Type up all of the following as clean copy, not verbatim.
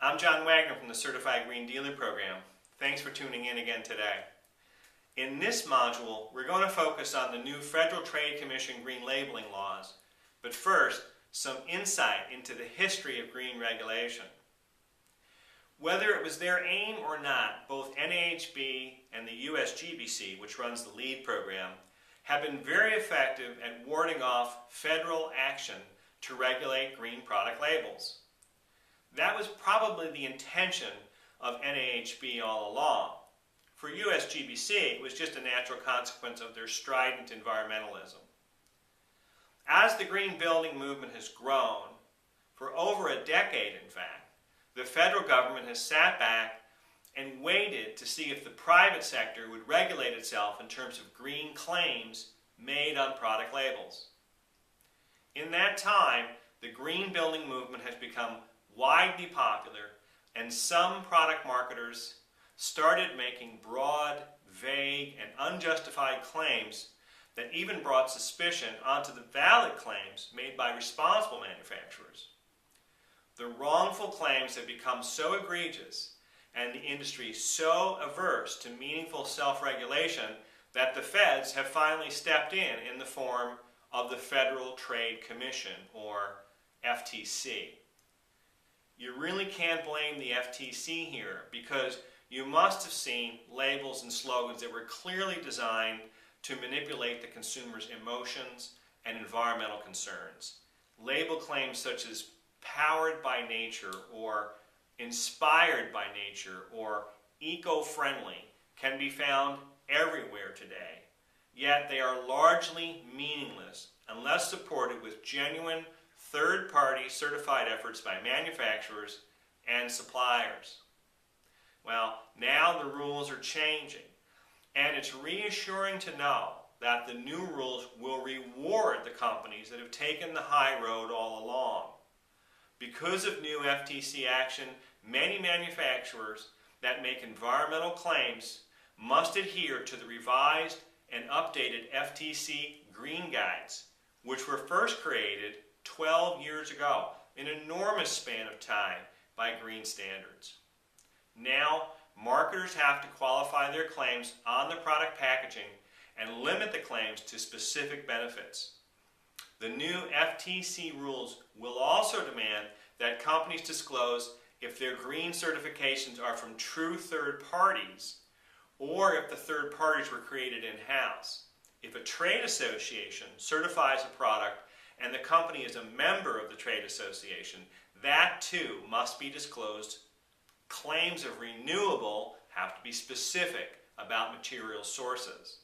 I'm John Wagner from the Certified Green Dealer Program. Thanks for tuning in again today. In this module, we're going to focus on the new Federal Trade Commission green labeling laws. But first, some insight into the history of green regulation. Whether it was their aim or not, both NAHB and the USGBC, which runs the LEAD program, have been very effective at warding off federal action to regulate green product labels. That was probably the intention of NAHB all along. For USGBC, it was just a natural consequence of their strident environmentalism. As the green building movement has grown, for over a decade in fact, the federal government has sat back and waited to see if the private sector would regulate itself in terms of green claims made on product labels. In that time, the green building movement has become widely popular, and some product marketers started making broad, vague, and unjustified claims that even brought suspicion onto the valid claims made by responsible manufacturers. The wrongful claims have become so egregious and the industry so averse to meaningful self-regulation that the feds have finally stepped in the form of the Federal Trade Commission, or FTC. You really can't blame the FTC here, because you must have seen labels and slogans that were clearly designed to manipulate the consumer's emotions and environmental concerns. Label claims such as powered by nature, or inspired by nature, or eco-friendly can be found everywhere today. Yet they are largely meaningless unless supported with genuine third-party certified efforts by manufacturers and suppliers. Well, now the rules are changing, and it's reassuring to know that the new rules will reward the companies that have taken the high road all along. Because of new FTC action, many manufacturers that make environmental claims must adhere to the revised and updated FTC Green Guides, which were first created 12 years ago, an enormous span of time by green standards. Now, marketers have to qualify their claims on the product packaging and limit the claims to specific benefits. The new FTC rules will also demand that companies disclose if their green certifications are from true third parties, or if the third parties were created in-house. If a trade association certifies a product and the company is a member of the trade association, that too must be disclosed. Claims of renewable have to be specific about material sources.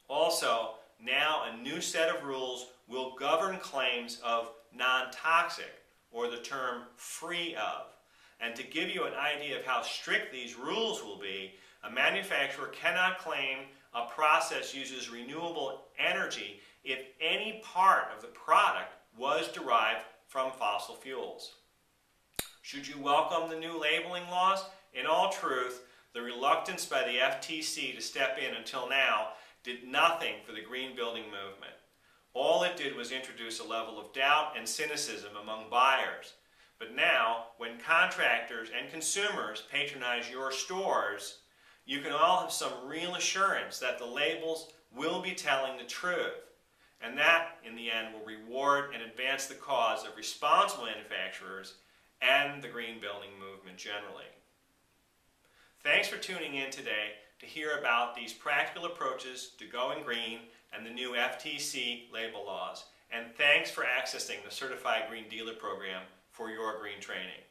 Also, now a new set of rules will govern claims of non-toxic, or the term free of. And to give you an idea of how strict these rules will be, a manufacturer cannot claim a process uses renewable energy if any part of the product was derived from fossil fuels. Should you welcome the new labeling laws? In all truth, the reluctance by the FTC to step in until now did nothing for the green building movement. All it did was introduce a level of doubt and cynicism among buyers. But now, when contractors and consumers patronize your stores, you can all have some real assurance that the labels will be telling the truth. And that, in the end, will reward and advance the cause of responsible manufacturers and the green building movement generally. Thanks for tuning in today to hear about these practical approaches to going green and the new FTC label laws. And thanks for accessing the Certified Green Dealer Program for your green training.